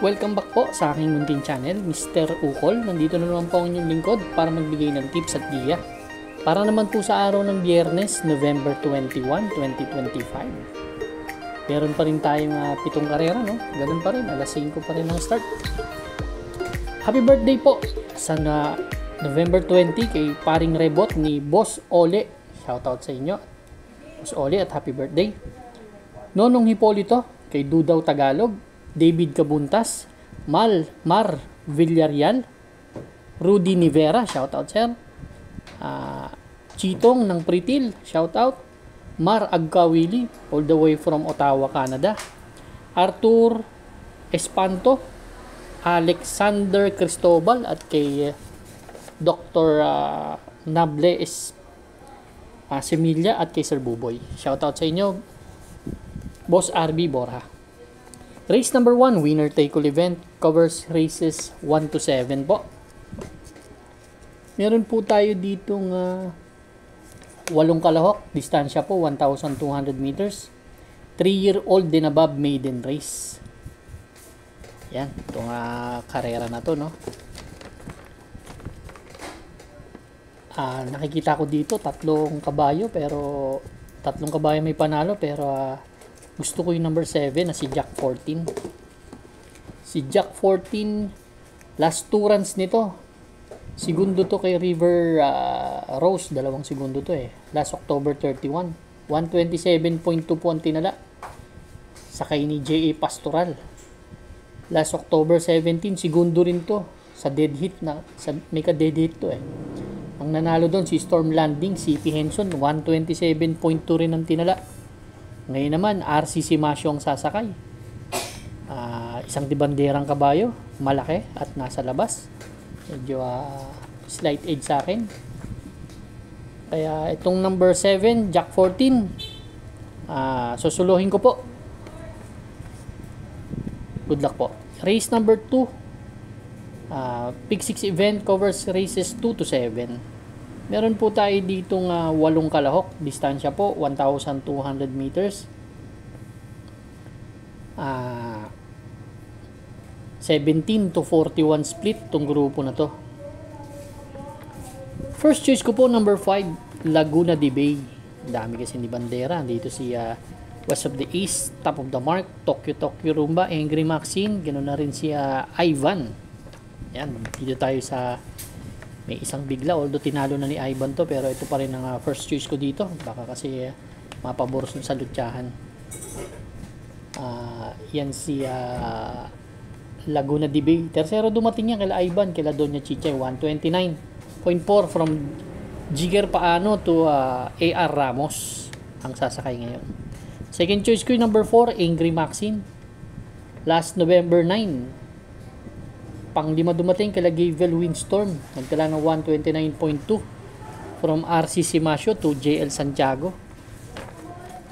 Welcome back po sa aking munting channel, Mr. Ukol. Nandito na naman po ang inyong lingkod para magbigay ng tips at giya. Para naman po sa araw ng Biyernes, November 21, 2025. Meron pa rin tayong 7 karera, no? Ganun pa rin, alas 5 pa rin ang start. Happy birthday po sa November 20 kay paring Rebot ni Boss Ole. Shoutout sa inyo, Boss Ole, at happy birthday. Nonong Hipolito kay Dudaw Tagalog, David Cabuntas, Mar Villarreal, Rudy Nivera, shoutout sir. Chitong ng Pritil, shoutout. Mar Agkawili, all the way from Ottawa, Canada. Arthur Espanto, Alexander Cristobal, at kay Dr. Nable Semilla, at kay Sir Buboy. Shoutout sa inyo, Boss RB Borja. Race number 1, winner take all event, covers races 1 to 7 po. Meron po tayo ditong 8 kalahok, distansya po 1,200 meters. 3-year-old and above maiden race. Yan, itong karera na to, no. Nakikita ko dito 3 kabayo, pero 3 kabayo may panalo, pero gusto ko yung number 7 na si Jack 14. Si Jack 14, last 2 runs nito. Segundo to kay River Rose, 2 segundo to eh. Last October 31. 127.2 po ang tinala. Sakay ni J.A. Pastoral. Last October 17, segundo rin to. Sa dead hit na, may ka-dead hit to eh. Ang nanalo doon si Storm Landing, CP Henson, 127.2 rin ang tinala. Ngayon naman, RCC Masyo ang sasakay. Isang dibanderang kabayo, malaki at nasa labas. Medyo slight edge sa akin. Kaya itong number 7, Jack 14, susuluhin ko po. Good luck po. Race number 2, Pick 6 event, covers races 2 to 7. Meron po tayo ditong 8 kalahok, distansya po 1,200 meters. 17 to 41 split tong grupo na to. First choice ko po number 5, Laguna de Bay. Dami kasi ni bandera. Dito si West of the East, Top of the Mark, Tokyo Rumba, Angry Maxine, ganoon na rin si Ivan. Yan, dito tayo sa may isang bigla, although tinalo na ni Ivan to, pero ito pa rin ang first choice ko dito. Baka kasi mapaboros sa lutyahan. Yan si Laguna de Bay. Tercero dumating yan kila Ivan, kila Doña Chicha, 129.4 from Jigger Paano to AR Ramos ang sasakay ngayon. Second choice ko yung number 4, Angry Maxine. Last November 9, pang-5 dumating kila Gavel Windstorm, nagtala ng 129.2 from RCC Masyo to JL Santiago.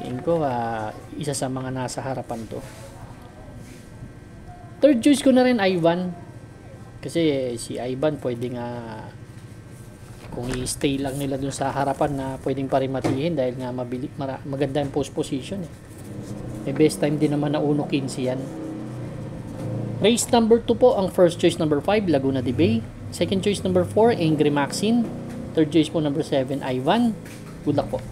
Tingin ko isa sa mga nasa harapan to. Third choice ko na rin Ivan, kasi si Ivan pwedeng kung i-stay lang nila dun sa harapan na pwedeng parimatihin dahil nga maganda yung post position eh. May best time din naman na 1.15 yan. Race number 2 po, ang first choice number 5, Laguna de Bay. Second choice number 4, Angry Maxine. Third choice po number 7, Ivan. Good luck po.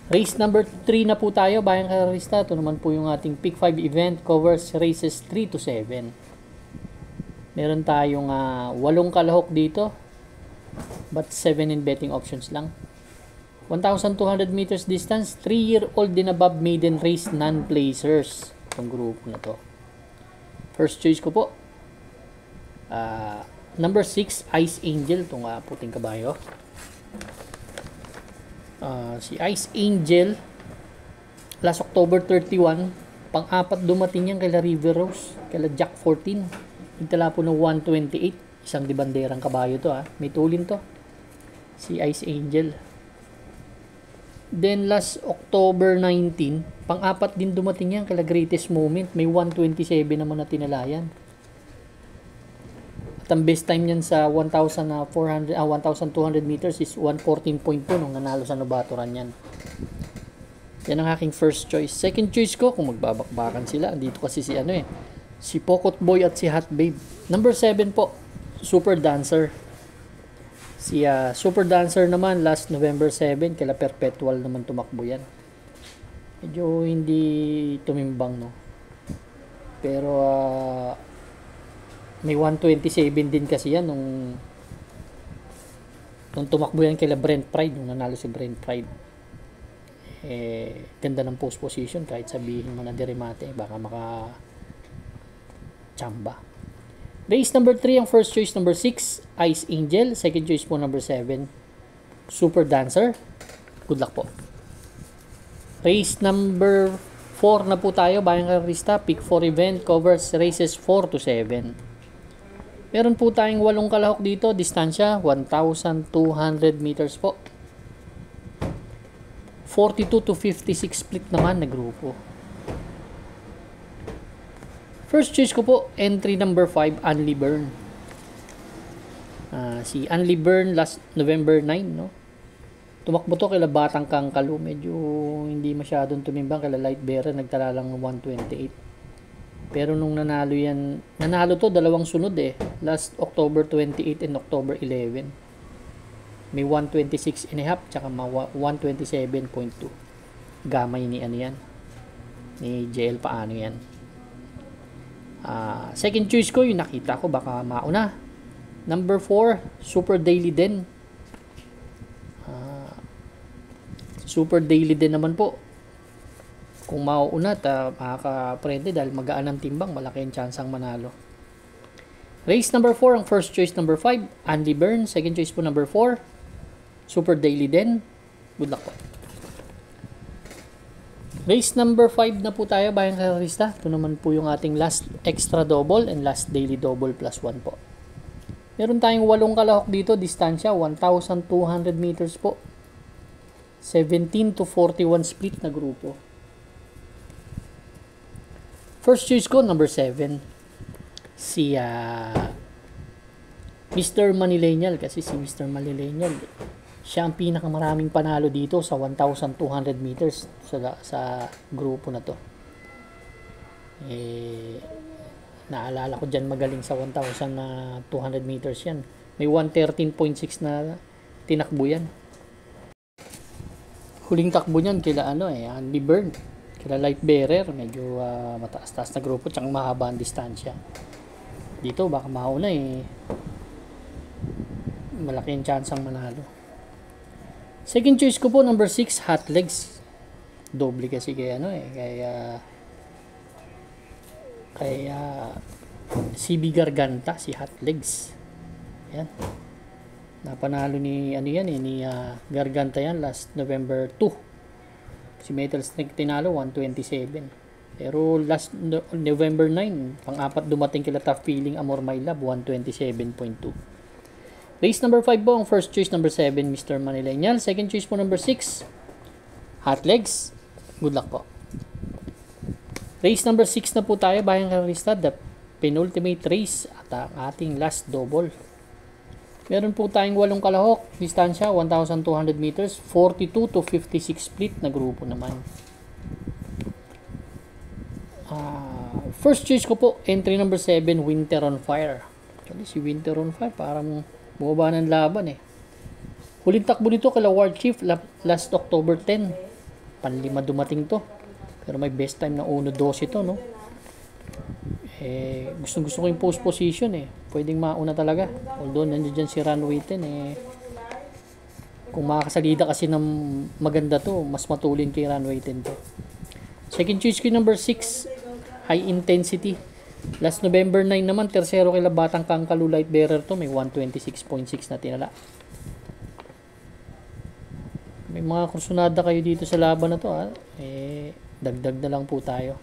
Race number 3 na po tayo, bayang kararista. Ito naman po yung ating Pick 5 event, covers races 3 to 7. Meron tayong 8 kalahok dito, but 7 in betting options lang. 1,200 meters distance, 3-year-old and above maiden race, non-placers. Itong grupo na to. First choice ko po, number 6, Ice Angel. Itong puting kabayo. Si Ice Angel, last October 31, pang-4 dumating yan kila River Rose, kila Jack 14. Nagtala po ng 128. Isang dibanderang kabayo to may tulin to. Si Ice Angel. Then last October 19, pang-4 din dumating yan kila Greatest Moment. May 127 naman na tinalayan. At ang best time niyan sa 1,200 meters is 114.2 nung nanalo sa Novato Run yan. Yan ang aking first choice. Second choice ko, kung magbabakbakan sila, andito kasi si ano si Pokot Boy at si Hot Babe. Number 7 po, Super Dancer. Si Super Dancer naman, last November 7, kila Perpetual naman tumakbo yan. Medyo hindi tumimbang, no? Pero, may 127 din kasi yan nung tumakbo yan kila Brent Pride, nung nanalo si Brent Pride. Ganda ng post position, kahit sabihin mo na diremate, baka chamba. Race number 3, ang first choice number 6, Ice Angel. Second choice po number 7, Super Dancer. Good luck po. Race number 4 na po tayo, Bayang Karista. Pick 4 event covers races 4 to 7. Meron po tayong 8 kalahok dito. Distansya 1,200 meters po. 42 to 56 split naman na grupo. First choice ko po, entry number 5, Unli Burn. Si Unli Burn last November 9, no? Tumakbo to kila Batang Kangkalu. Medyo hindi masyadong tumimbang. Kila Light Bearer, nagtala lang ng 128. Pero nung nanalo to, dalawang sunod last October 28 and October 11. May 126 and a half, tsaka 127.2. Gamay ni ano yan? Ni JL paano yan? Second choice ko, yung nakita ko, baka mauna. Number 4, Super Daily Den. Super Daily Den naman po. Kung mauuna, makaka-prende dahil magaan ang timbang, malaki ang chance ang manalo. Race number 4, ang first choice number 5, Andy Byrne. Second choice po number 4, Super Daily Den. Good luck po. Race number 5 na po tayo, Bayang Karista. Ito naman po yung ating last extra double and last daily double plus 1 po. Meron tayong 8 kalahok dito. Distansya 1,200 meters po. 17 to 41 split na grupo. First choice ko, number 7. Si Mr. Manilenial. Kasi si Mr. Manilenial, siya ang pinakamaraming panalo dito sa 1,200 meters sa grupo na to. Naalala ko dyan magaling sa 1,200 meters yan. May 113.6 na tinakbo yan. Huling takbo niyan kila Andy Byrne, kila Light Bearer, medyo mataas-taas na grupo, tsaka mahaba ang distansya. Dito baka mauna malaki ang chance ang manalo. Second choice ko po, number 6, Hot Legs. Doble kasi kaya CB Garganta, si Hot Legs. Yan. Napanalo ni ni Garganta yan last November 2. Si Metal Snake tinalo 127. Pero last November 9, pang-apat dumating kila Tough Feeling Amor My Love 127.2. Race number 5 po, ang first choice number 7, Mr. Manilenial. Second choice po number 6, Hot Legs. Good luck po. Race number 6 na po tayo, Bayang Karista, the penultimate race at ang ating last double. Meron po tayong 8 kalahok, distansya 1,200 meters, 42 to 56 split na grupo naman. First choice ko po, entry number 7, Winter on Fire. Actually, si Winter on Fire parang bumaba ng laban Huling takbo nito kala War Chief last October 10. Panlima dumating to. Pero may best time na 1.12 ito, no? Gusto ko yung post position Pwedeng mauna talaga. Although nandiyan si Runway 10 kung makakasalida kasi ng maganda to, mas matulin kay Runway 10 to. Second choice ko number 6, High Intensity. Last November 9 naman, tersero kila Batang Kangkalu Light Bearer to, may 126.6 na tinala. May mga kursunada kayo dito sa laban na to dagdag na lang po tayo.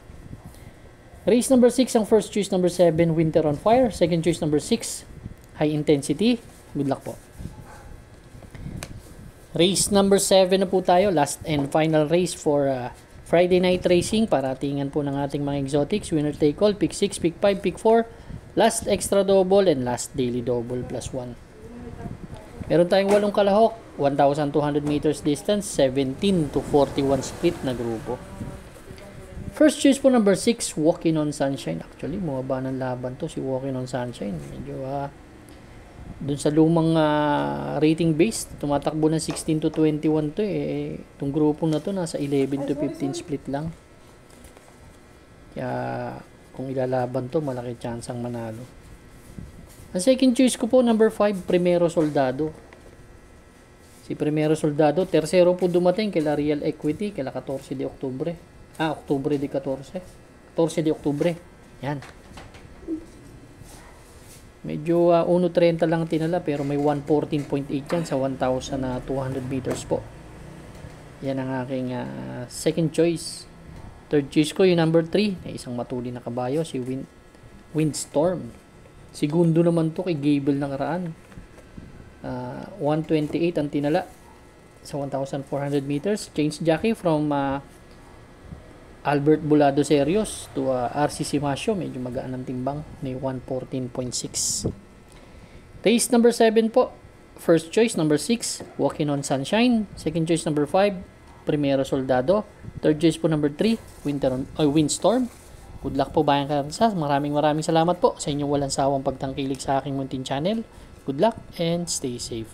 Race number 6, ang first choice number 7, Winter on Fire. Second choice number 6, High Intensity. Good luck po. Race number 7 na po tayo, last and final race for Friday night racing. Paratingan po ng ating mga exotics. Winner take all, pick 6, pick 5, pick 4, last extra double and last daily double plus 1. Meron tayong 8 kalahok, 1,200 meters distance, 17 to 41 split na grupo. First choice po number 6, Walking on Sunshine. Actually, bumaba ng laban to si Walking on Sunshine. Medyo dun sa lumang rating base, tumatakbo ng 16 to 21 to eh. Itong grupong na to nasa 11 to 15 split lang. Kaya kung ilalaban to, malaki chance ang manalo. Ang second choice ko po, number 5, Primero Soldado. Si Primero Soldado, tersero po dumating kila Real Equity, kila 14 de Oktubre. Oktubre de 14. 14 de Oktubre. Yan. Medyo 1.30 lang tinala, pero may 114.8 yan sa 1,200 meters po. Yan ang aking second choice. Third choice ko, yung number 3, na isang matuli na kabayo, si Windstorm. Segundo naman to kay Gable ng karaan. 128 ang tinala sa 1,400 meters. Change jockey from Albert Bulado Serios to RC Simasio. Medyo magaan ang timbang. May 114.6. Race number 7 po. First choice number 6, Walking on Sunshine. Second choice number 5, Primero Soldado. Third choice po number 3, Windstorm. Good luck po Bayan Kansas. Maraming salamat po sa inyong walang sawang pagtangkilik sa aking munting channel. Good luck and stay safe.